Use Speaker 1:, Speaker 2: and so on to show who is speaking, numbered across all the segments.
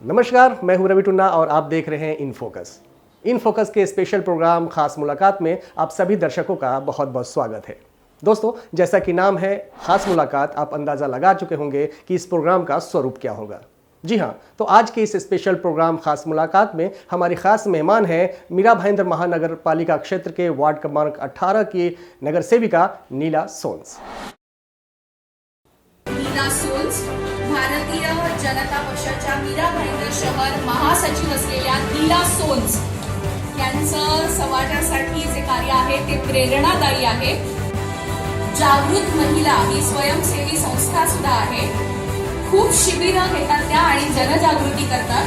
Speaker 1: नमस्कार, मैं हूं रवि टुन्ना और आप देख रहे हैं इन फोकस के स्पेशल प्रोग्राम खास मुलाकात में आप सभी दर्शकों का बहुत बहुत स्वागत है। दोस्तों, जैसा कि नाम है खास मुलाकात, आप अंदाजा लगा चुके होंगे कि इस प्रोग्राम का स्वरूप क्या होगा। जी हाँ, तो आज के इस स्पेशल प्रोग्राम खास मुलाकात में हमारी खास मेहमान है मीरा भाईंदर महानगर पालिका क्षेत्र के वार्ड क्रमांक 18 की नगर सेविका नीला सोन्स।
Speaker 2: भारतीय जनता पक्षाच्या मीरा भाईंदर शहर महासचिव असलेल्या नीला सोन्स यांचं समाजासाठी जे कार्य आहे ते प्रेरणादायी आहे। जागृत महिला ही स्वयंसेवी संस्था सुद्धा आहे। खूप शिबिरं घेतात त्या आणि जनजागृती करतात।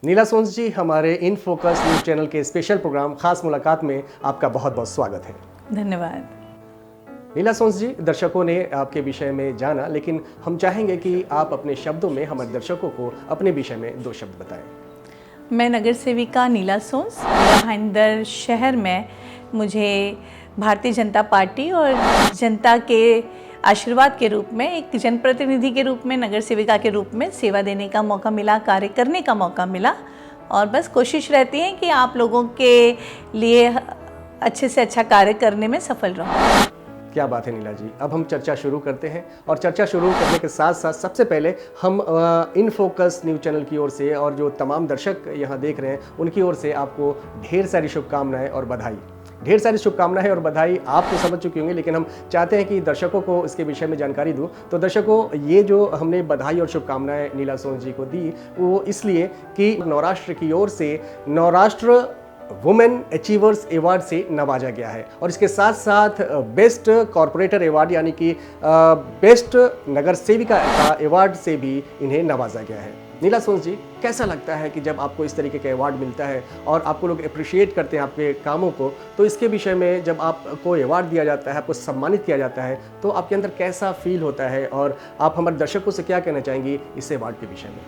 Speaker 1: नीला सोन्स जी, हमारे इन फोकस न्यूज चैनल के स्पेशल प्रोग्राम खास मुलाकात में आपका बहुत बहुत स्वागत है।
Speaker 3: धन्यवाद।
Speaker 1: नीला सोन्स जी, दर्शकों ने आपके विषय में जाना, लेकिन हम चाहेंगे कि आप अपने शब्दों में हमारे दर्शकों को अपने विषय में 2 शब्द बताएं।
Speaker 3: मैं नगर सेविका नीला सोन्स, मीरा भाईंदर शहर में मुझे भारतीय जनता पार्टी और जनता के आशीर्वाद के रूप में एक जनप्रतिनिधि के रूप में, नगर सेविका के रूप में सेवा देने का मौका मिला, कार्य करने का मौका मिला। और बस कोशिश रहती है कि आप लोगों के लिए अच्छे से अच्छा कार्य करने में सफल रहूं।
Speaker 1: क्या बात है नीला जी। अब हम चर्चा शुरू करते हैं और चर्चा शुरू करने के साथ साथ सबसे पहले हम इन फोकस न्यूज़ चैनल की ओर से और जो तमाम दर्शक यहाँ देख रहे हैं उनकी ओर से आपको ढेर सारी शुभकामनाएं और बधाई। ढेर सारी शुभकामनाएं और बधाई आप तो समझ चुके होंगे, लेकिन हम चाहते हैं कि दर्शकों को इसके विषय में जानकारी दूं। तो दर्शकों, ये जो हमने बधाई और शुभकामनाएं नीला सोन्स जी को दी वो इसलिए कि नवराष्ट्र की ओर से नवराष्ट्र वुमेन अचीवर्स अवार्ड से नवाजा गया है और इसके साथ साथ बेस्ट कॉरपोरेटर अवार्ड यानी कि बेस्ट नगर सेविका का अवार्ड से भी इन्हें नवाजा गया है। नीला सोन्स जी, कैसा लगता है कि जब आपको इस तरीके का अवार्ड मिलता है और आपको लोग अप्रिशिएट करते हैं आपके कामों को, तो इसके विषय में जब आपको अवार्ड दिया जाता है, आपको सम्मानित किया जाता है, तो आपके अंदर कैसा फील होता है और आप हमारे दर्शकों से क्या कहना चाहेंगी इस अवार्ड के विषय में?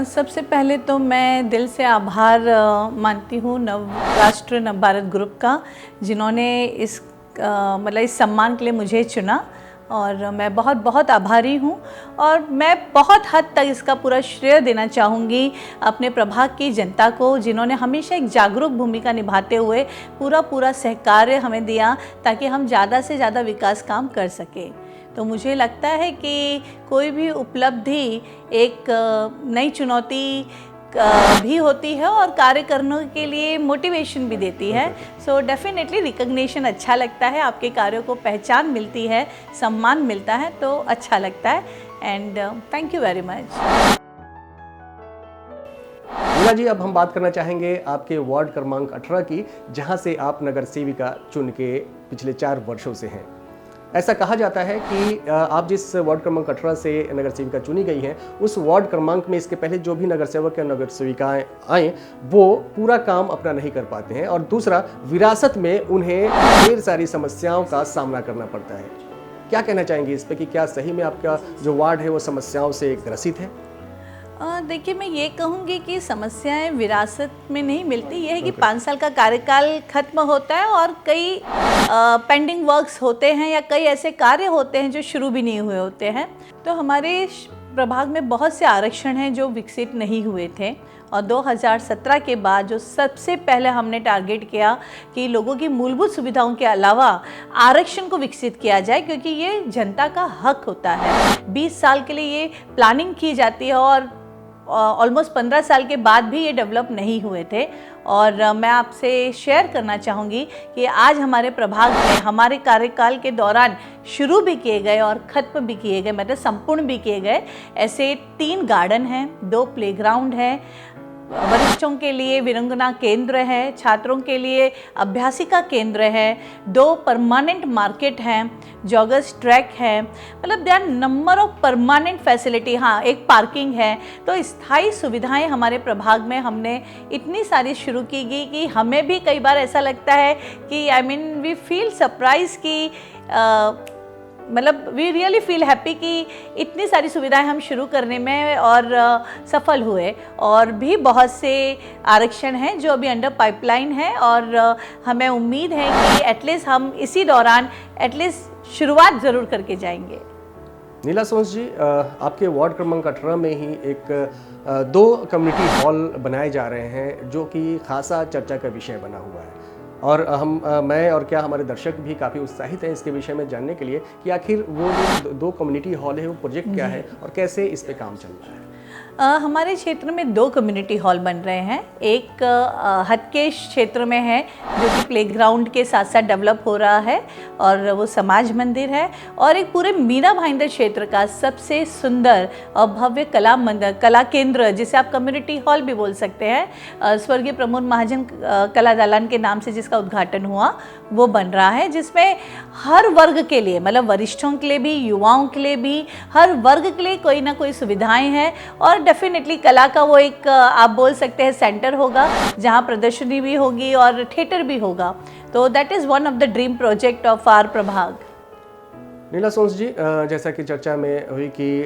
Speaker 3: सबसे पहले तो मैं दिल से आभार मानती हूँ नवराष्ट्र नव भारत ग्रुप का, जिन्होंने इस सम्मान के लिए मुझे चुना और मैं बहुत बहुत आभारी हूँ। और मैं बहुत हद तक इसका पूरा श्रेय देना चाहूँगी अपने प्रभाग की जनता को, जिन्होंने हमेशा एक जागरूक भूमिका निभाते हुए पूरा सहकार्य हमें दिया ताकि हम ज़्यादा से ज़्यादा विकास काम कर सकें। तो मुझे लगता है कि कोई भी उपलब्धि एक नई चुनौती भी होती है और कार्य करने के लिए मोटिवेशन भी देती है। सो डेफिनेटली रिकग्निशन अच्छा लगता है, आपके कार्यों को पहचान मिलती है, सम्मान मिलता है, तो अच्छा लगता है। And thank you very much.
Speaker 1: Neela ji, अब हम बात करना चाहेंगे आपके वार्ड क्रमांक 18 की, जहां से आप नगर सेविका चुन के पिछले 4 वर्षों से हैं। ऐसा कहा जाता है कि आप जिस वार्ड क्रमांक 18 से नगर सेविका चुनी गई हैं, उस वार्ड क्रमांक में इसके पहले जो भी नगर सेवक या नगर सेविकाएं आए वो पूरा काम अपना नहीं कर पाते हैं और दूसरा, विरासत में उन्हें ढेर सारी समस्याओं का सामना करना पड़ता है। क्या कहना चाहेंगे इस पे कि क्या सही में आपका जो वार्ड है वो समस्याओं से ग्रसित है?
Speaker 3: देखिए, मैं ये कहूँगी कि समस्याएं विरासत में नहीं मिलती। यह है कि 5 साल का कार्यकाल खत्म होता है और कई पेंडिंग वर्क्स होते हैं या कई ऐसे कार्य होते हैं जो शुरू भी नहीं हुए होते हैं। तो हमारे प्रभाग में बहुत से आरक्षण हैं जो विकसित नहीं हुए थे और 2017 के बाद जो सबसे पहले हमने टारगेट किया कि लोगों की मूलभूत सुविधाओं के अलावा आरक्षण को विकसित किया जाए, क्योंकि ये जनता का हक होता है। 20 साल के लिए ये प्लानिंग की जाती है और ऑलमोस्ट 15 साल के बाद भी ये डेवलप नहीं हुए थे। और मैं आपसे शेयर करना चाहूँगी कि आज हमारे प्रभाग में हमारे कार्यकाल के दौरान शुरू भी किए गए और ख़त्म भी किए गए, मतलब संपूर्ण भी किए गए, ऐसे 3 गार्डन हैं, 2 प्लेग्राउंड हैं, वरिष्ठों के लिए वीरांगना केंद्र है, छात्रों के लिए अभ्यासिका केंद्र है, 2 परमानेंट मार्केट हैं, जॉगर्स ट्रैक है, मतलब they are number of permanent facility. हाँ, एक पार्किंग है। तो स्थायी सुविधाएं हमारे प्रभाग में हमने इतनी सारी शुरू की गई कि हमें भी कई बार ऐसा लगता है कि वी फील सरप्राइज कि मतलब वी रियली फील हैप्पी कि इतनी सारी सुविधाएं हम शुरू करने में और सफल हुए। और भी बहुत से आरक्षण हैं जो अभी अंडर पाइपलाइन है और हमें उम्मीद है कि एटलीस्ट हम इसी दौरान एटलीस्ट शुरुआत ज़रूर करके जाएंगे।
Speaker 1: नीला सोंस जी, आपके वार्ड क्रमांक 18 में ही एक 2 कम्युनिटी हॉल बनाए जा रहे हैं जो कि खासा चर्चा का विषय बना हुआ है। और मैं और क्या हमारे दर्शक भी काफ़ी उत्साहित हैं इसके विषय में जानने के लिए कि आखिर वो जो 2 कम्युनिटी हॉल है वो प्रोजेक्ट क्या है और कैसे इस पे काम चल रहा है।
Speaker 3: हमारे क्षेत्र में 2 कम्युनिटी हॉल बन रहे हैं। एक हटकेश क्षेत्र में है जो कि प्लेग्राउंड के साथ साथ डेवलप हो रहा है और वो समाज मंदिर है, और एक पूरे मीरा भाईंदर क्षेत्र का सबसे सुंदर और भव्य कला केंद्र, जिसे आप कम्युनिटी हॉल भी बोल सकते हैं, स्वर्गीय प्रमोद महाजन कला दालान के नाम से जिसका उद्घाटन हुआ, वो बन रहा है, जिसमें हर वर्ग के लिए, मतलब वरिष्ठों के लिए भी, युवाओं के लिए भी, हर वर्ग के लिए कोई ना कोई सुविधाएं हैं। और डेफिनेटली कला का वो एक आप बोल सकते हैं सेंटर होगा जहां प्रदर्शनी भी होगी और थिएटर भी होगा। तो that is one of the dream project of our प्रभाग।
Speaker 1: नीला सोंस जी, जैसा कि चर्चा में हुई कि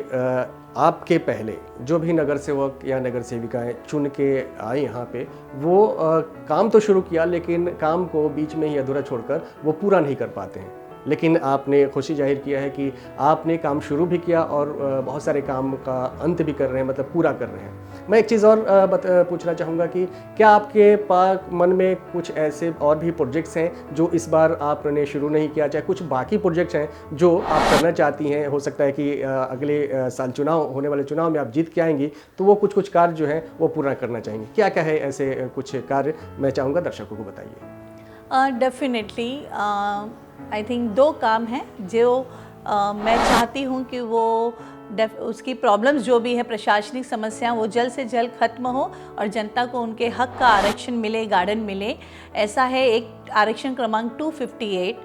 Speaker 1: आपके पहले जो भी नगर सेवक या नगर सेविकाएं चुन के आई यहाँ पे, वो काम तो शुरू किया लेकिन काम को बीच में ही अधूरा छोड़कर वो पूरा नहीं कर पाते हैं। लेकिन आपने खुशी जाहिर किया है कि आपने काम शुरू भी किया और बहुत सारे काम का अंत भी कर रहे हैं, मतलब पूरा कर रहे हैं। मैं एक चीज़ और पूछना चाहूँगा कि क्या आपके मन में कुछ ऐसे और भी प्रोजेक्ट्स हैं जो इस बार आपने शुरू नहीं किया, चाहे कुछ बाकी प्रोजेक्ट्स हैं जो आप करना चाहती हैं? हो सकता है कि अगले साल होने वाले चुनाव में आप जीत के आएंगी तो वो कुछ कार्य जो हैं वो पूरा करना चाहेंगी। क्या क्या है ऐसे कुछ कार्य, मैं चाहूँगा दर्शकों को बताइए।
Speaker 3: डेफिनेटली आई थिंक 2 काम हैं जो मैं चाहती हूँ कि वो उसकी प्रॉब्लम्स जो भी है, प्रशासनिक समस्या, वो जल्द से जल्द खत्म हो और जनता को उनके हक का आरक्षण मिले, गार्डन मिले। ऐसा है एक आरक्षण क्रमांक 258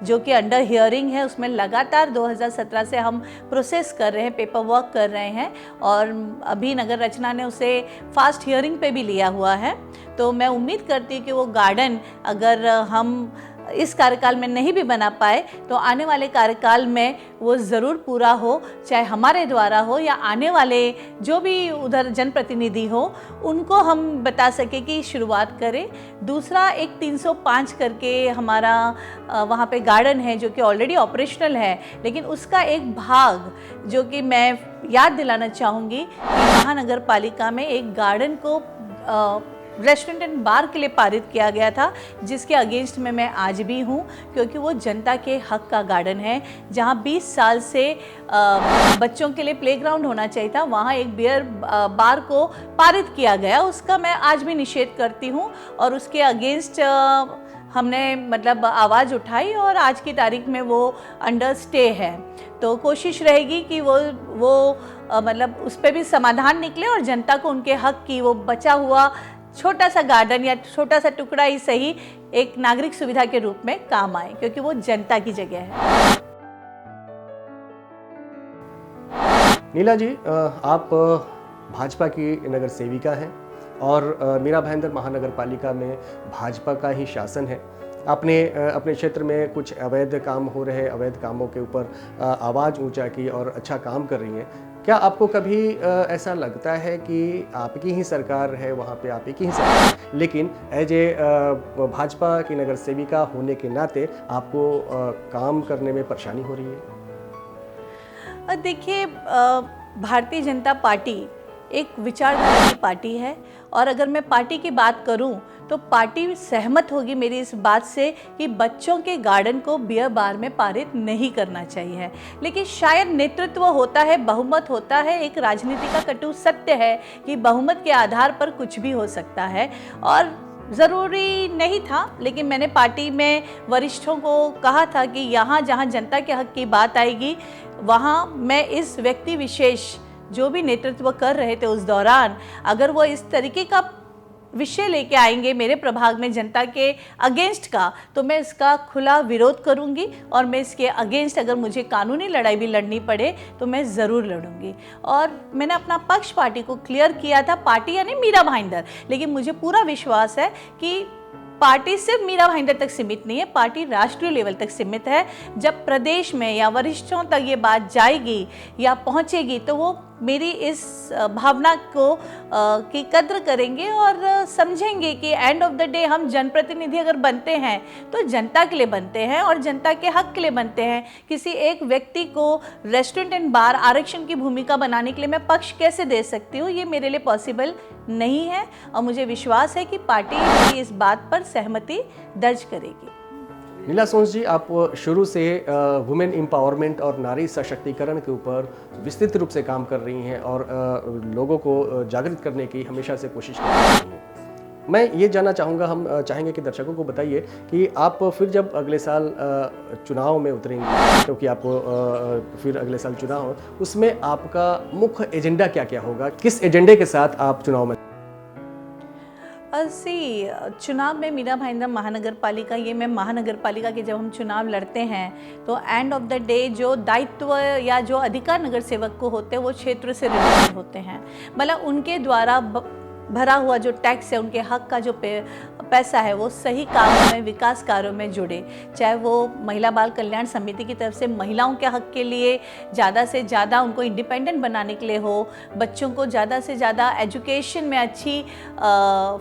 Speaker 3: जो कि अंडर हियरिंग है, उसमें लगातार 2017 से हम प्रोसेस कर रहे हैं, पेपर वर्क कर रहे हैं, और अभी नगर रचना ने उसे फास्ट हियरिंग पे भी लिया हुआ है। तो मैं उम्मीद करती हूँ कि वो गार्डन अगर हम इस कार्यकाल में नहीं भी बना पाए तो आने वाले कार्यकाल में वो ज़रूर पूरा हो, चाहे हमारे द्वारा हो या आने वाले जो भी उधर जनप्रतिनिधि हो, उनको हम बता सके कि शुरुआत करें। दूसरा, एक 305 करके हमारा वहाँ पे गार्डन है जो कि ऑलरेडी ऑपरेशनल है, लेकिन उसका एक भाग जो कि मैं याद दिलाना चाहूँगी कि महानगर पालिका में एक गार्डन को रेस्टोरेंट एंड बार के लिए पारित किया गया था, जिसके अगेंस्ट में मैं आज भी हूँ, क्योंकि वो जनता के हक का गार्डन है। जहाँ 20 साल से बच्चों के लिए प्लेग्राउंड होना चाहिए था, वहाँ एक बियर बार को पारित किया गया। उसका मैं आज भी निषेध करती हूँ और उसके अगेंस्ट हमने मतलब आवाज़ उठाई और आज की तारीख में वो अंडर स्टे है। तो कोशिश रहेगी कि वो मतलब उस पर भी समाधान निकले और जनता को उनके हक की वो बचा हुआ छोटा सा गार्डन या छोटा सा टुकड़ा ही सही एक नागरिक सुविधा के रूप में काम आए, क्योंकि वो जनता की जगह है।
Speaker 1: नीला जी, आप भाजपा की नगर सेविका हैं और मीरा भाईंदर महानगर पालिका में भाजपा का ही शासन है। आपने अपने क्षेत्र में कुछ अवैध काम हो रहे अवैध कामों के ऊपर आवाज़ ऊंचा की और अच्छा काम कर रही हैं। क्या आपको कभी ऐसा लगता है कि आपकी ही सरकार है, वहाँ पे आप की ही सरकार है, लेकिन एज ए भाजपा की नगर सेविका होने के नाते आपको काम करने में परेशानी हो रही है?
Speaker 3: देखिए, भारतीय जनता पार्टी एक विचारधारा की पार्टी है, और अगर मैं पार्टी की बात करूं तो पार्टी सहमत होगी मेरी इस बात से कि बच्चों के गार्डन को बियर बार में पारित नहीं करना चाहिए। लेकिन शायद नेतृत्व होता है, बहुमत होता है, एक राजनीति का कटु सत्य है कि बहुमत के आधार पर कुछ भी हो सकता है, और ज़रूरी नहीं था। लेकिन मैंने पार्टी में वरिष्ठों को कहा था कि यहाँ जहाँ जनता के हक की बात आएगी, वहाँ मैं इस व्यक्ति विशेष जो भी नेतृत्व कर रहे थे उस दौरान, अगर वो इस तरीके का विषय लेके आएंगे मेरे प्रभाग में जनता के अगेंस्ट का, तो मैं इसका खुला विरोध करूंगी और मैं इसके अगेंस्ट अगर मुझे कानूनी लड़ाई भी लड़नी पड़े तो मैं ज़रूर लड़ूंगी। और मैंने अपना पक्ष पार्टी को क्लियर किया था, पार्टी यानी मीरा भाईंदर, लेकिन मुझे पूरा विश्वास है कि पार्टी सिर्फ मीरा भाईंदर तक सीमित नहीं है, पार्टी राष्ट्रीय लेवल तक सीमित है। जब प्रदेश में या वरिष्ठों तक ये बात जाएगी या पहुंचेगी तो वो मेरी इस भावना को की कद्र करेंगे और समझेंगे कि एंड ऑफ द डे हम जनप्रतिनिधि अगर बनते हैं तो जनता के लिए बनते हैं और जनता के हक के लिए बनते हैं। किसी एक व्यक्ति को रेस्टोरेंट एंड बार आरक्षण की भूमिका बनाने के लिए मैं पक्ष कैसे दे सकती हूँ, ये मेरे लिए पॉसिबल नहीं है और मुझे विश्वास है कि पार्टी मेरी इस बात पर सहमति दर्ज करेगी।
Speaker 1: नीला सोन्स जी, आप शुरू से वुमेन एम्पावरमेंट और नारी सशक्तिकरण के ऊपर विस्तृत रूप से काम कर रही हैं और लोगों को जागृत करने की हमेशा से कोशिश कर रही हैं। मैं ये जानना चाहूँगा, हम चाहेंगे कि दर्शकों को बताइए कि आप फिर जब अगले साल चुनाव में उतरेंगे, क्योंकि आपको फिर अगले साल चुनाव हो, उसमें आपका मुख्य एजेंडा क्या क्या होगा, किस एजेंडे के साथ आप चुनाव में?
Speaker 3: चुनाव में मीरा भाईंदर महानगर पालिका, ये मैं महानगर पालिका के जब हम चुनाव लड़ते हैं तो एंड ऑफ द डे जो दायित्व या जो अधिकार नगर सेवक को होते हैं वो क्षेत्र से रिलेटेड होते हैं। मतलब उनके द्वारा भरा हुआ जो टैक्स है, उनके हक का जो पैसा है वो सही कामों में, विकास कार्यों में जुड़े। चाहे वो महिला बाल कल्याण समिति की तरफ से महिलाओं के हक के लिए ज़्यादा से ज़्यादा उनको इंडिपेंडेंट बनाने के लिए हो, बच्चों को ज़्यादा से ज़्यादा एजुकेशन में अच्छी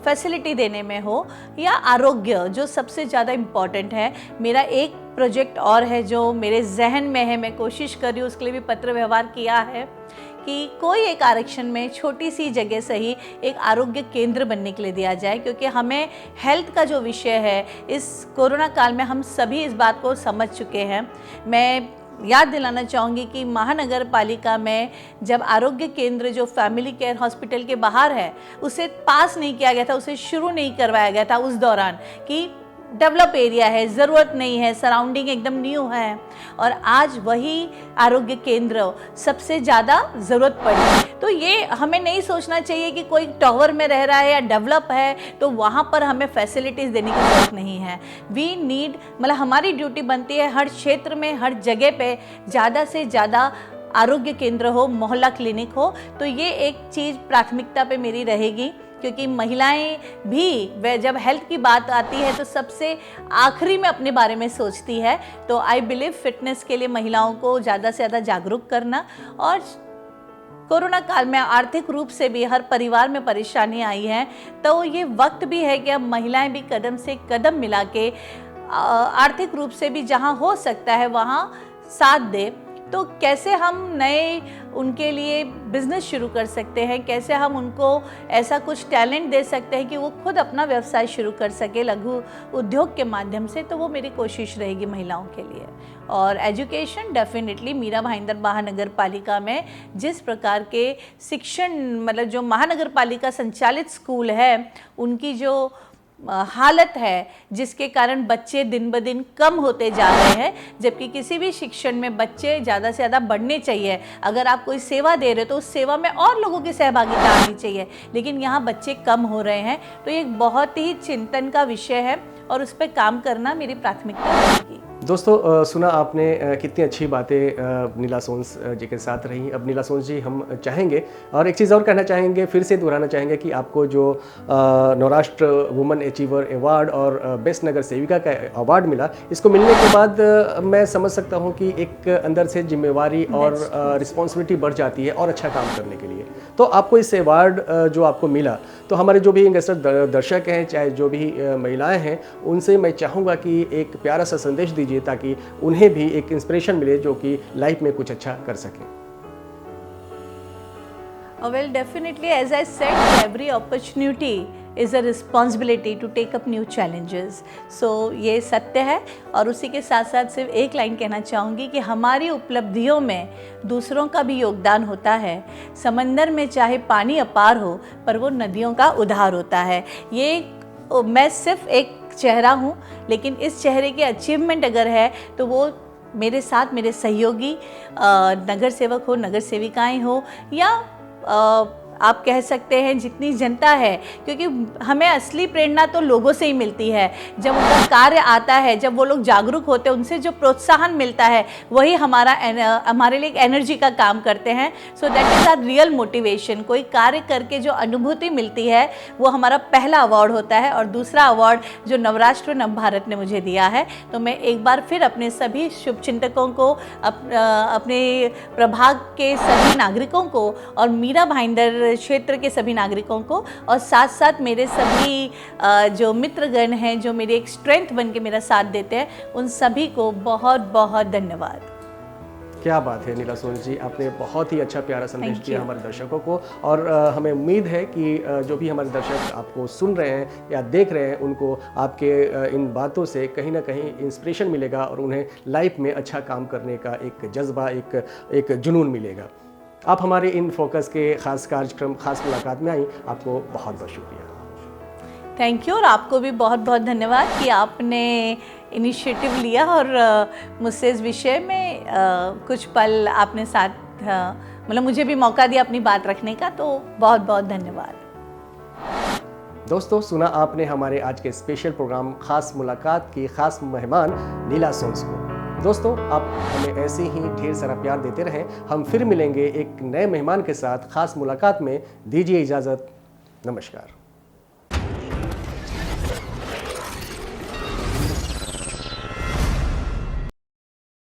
Speaker 3: फैसिलिटी देने में हो, या आरोग्य जो सबसे ज़्यादा इम्पॉर्टेंट है। मेरा एक प्रोजेक्ट और है जो मेरे जहन में है, मैं कोशिश कर रही हूँ, उसके लिए भी पत्र व्यवहार किया है कि कोई एक आरक्षण में छोटी सी जगह सही एक आरोग्य केंद्र बनने के लिए दिया जाए, क्योंकि हमें हेल्थ का जो विषय है इस कोरोना काल में हम सभी इस बात को समझ चुके हैं। मैं याद दिलाना चाहूँगी कि महानगर पालिका में जब आरोग्य केंद्र जो फैमिली केयर हॉस्पिटल के बाहर है उसे पास नहीं किया गया था, उसे शुरू नहीं करवाया गया था उस दौरान कि डेवलप एरिया है, ज़रूरत नहीं है, सराउंडिंग एकदम न्यू है, और आज वही आरोग्य केंद्र सबसे ज़्यादा ज़रूरत पड़ी। तो ये हमें नहीं सोचना चाहिए कि कोई टावर में रह रहा है या डेवलप है तो वहाँ पर हमें फैसिलिटीज़ देने की ज़रूरत नहीं है। वी नीड, मतलब हमारी ड्यूटी बनती है हर क्षेत्र में, हर जगह पे ज़्यादा से ज़्यादा आरोग्य केंद्र हो, मोहल्ला क्लिनिक हो। तो ये एक चीज़ प्राथमिकता पे मेरी रहेगी, क्योंकि महिलाएं भी वे जब हेल्थ की बात आती है तो सबसे आखिरी में अपने बारे में सोचती है। तो आई बिलीव फिटनेस के लिए महिलाओं को ज़्यादा से ज़्यादा जागरूक करना, और कोरोना काल में आर्थिक रूप से भी हर परिवार में परेशानी आई है, तो ये वक्त भी है कि अब महिलाएं भी कदम से कदम मिला के आर्थिक रूप से भी जहां हो सकता है वहां साथ दे। तो कैसे हम नए उनके लिए बिजनेस शुरू कर सकते हैं, कैसे हम उनको ऐसा कुछ टैलेंट दे सकते हैं कि वो खुद अपना व्यवसाय शुरू कर सके लघु उद्योग के माध्यम से, तो वो मेरी कोशिश रहेगी महिलाओं के लिए। और एजुकेशन डेफिनेटली मीरा भाईंदर महानगर पालिका में जिस प्रकार के शिक्षण, मतलब जो महानगर पालिका संचालित स्कूल है उनकी जो हालत है जिसके कारण बच्चे दिन ब दिन कम होते जा रहे हैं, जबकि किसी भी शिक्षण में बच्चे ज़्यादा से ज़्यादा बढ़ने चाहिए। अगर आप कोई सेवा दे रहे हो तो उस सेवा में और लोगों की सहभागिता आनी चाहिए, लेकिन यहाँ बच्चे कम हो रहे हैं। तो ये एक बहुत ही चिंतन का विषय है और उस पर काम करना मेरी प्राथमिकता रहेगी।
Speaker 1: दोस्तों, सुना आपने कितनी अच्छी बातें नीला सोन्स जी के साथ रही। अब नीला सोन्स जी, हम चाहेंगे और एक चीज़ और कहना चाहेंगे, फिर से दोहराना चाहेंगे कि आपको जो नवराष्ट्र वुमेन अचीवर अवार्ड और बेस्ट नगर सेविका का अवार्ड मिला, इसको मिलने के बाद मैं समझ सकता हूं कि एक अंदर से जिम्मेवारी और रिस्पॉन्सिबिलिटी बढ़ जाती है और अच्छा काम करने के लिए। तो आपको इस अवार्ड जो आपको मिला, तो हमारे जो भी इंगेस्टर दर्शक हैं, चाहे जो भी महिलाएँ हैं, उनसे मैं चाहूँगा कि एक प्यारा सा संदेश दीजिए ताकि उन्हें भी एक इंस्पिरेशन मिले जो कि लाइफ में कुछ अच्छा कर सके।
Speaker 3: Well, definitely, as I said, every opportunity is a responsibility to take up new challenges. So ये सत्य है। और उसी के साथ साथ सिर्फ एक लाइन कहना चाहूँगी कि हमारी उपलब्धियों में दूसरों का भी योगदान होता है। समंदर में चाहे पानी अपार हो, पर वो नदियों का उद्धार होता है। ये मैं सिर्फ एक चेहरा हूँ, लेकिन इस चेहरे की अचीवमेंट अगर है तो वो मेरे साथ मेरे सहयोगी नगर सेवक हो, नगर सेविकाएं हो, या आप कह सकते हैं जितनी जनता है, क्योंकि हमें असली प्रेरणा तो लोगों से ही मिलती है। जब उनका कार्य आता है, जब वो लोग जागरूक होते हैं, उनसे जो प्रोत्साहन मिलता है वही हमारे लिए एक एनर्जी का काम करते हैं। So that is our real motivation. कोई कार्य करके जो अनुभूति मिलती है वो हमारा पहला अवार्ड होता है। और दूसरा अवार्ड जो नवराष्ट्र नवभारत ने मुझे दिया है, तो मैं एक बार फिर अपने सभी शुभचिंतकों को, अपने प्रभाग के सभी नागरिकों को और मीरा भाईंदर क्षेत्र के सभी नागरिकों को, और साथ साथ मेरे सभी जो मित्रगण हैं जो मेरे एक स्ट्रेंथ बन के मेरा साथ देते हैं, उन सभी को बहुत बहुत धन्यवाद।
Speaker 1: क्या बात है नीला सोन जी, आपने बहुत ही अच्छा प्यारा संदेश
Speaker 3: Thank
Speaker 1: दिया
Speaker 3: you.
Speaker 1: हमारे दर्शकों को। और हमें उम्मीद है कि जो भी हमारे दर्शक आपको सुन रहे हैं या देख रहे हैं, उनको आपके इन बातों से कहीं ना कहीं इंस्पिरेशन मिलेगा और उन्हें लाइफ में अच्छा काम करने का एक जज्बा, एक जुनून मिलेगा। आप हमारे इन फोकस के खास कार्यक्रम, खास मुलाकात में आई, आपको बहुत बहुत शुक्रिया।
Speaker 3: Thank you. और आपको भी बहुत बहुत धन्यवाद कि आपने इनिशिएटिव लिया और मुझसे इस विषय में कुछ पल आपने साथ, मतलब मुझे भी मौका दिया अपनी बात रखने का, तो बहुत बहुत धन्यवाद।
Speaker 1: दोस्तों, सुना आपने हमारे आज के स्पेशल प्रोग्राम खास मुलाकात की खास मेहमान नीला सोन्स को। दोस्तों, आप हमें ऐसे ही ढेर सारा प्यार देते रहें। हम फिर मिलेंगे एक नए मेहमान के साथ खास मुलाकात में। दीजिए इजाज़त। नमस्कार।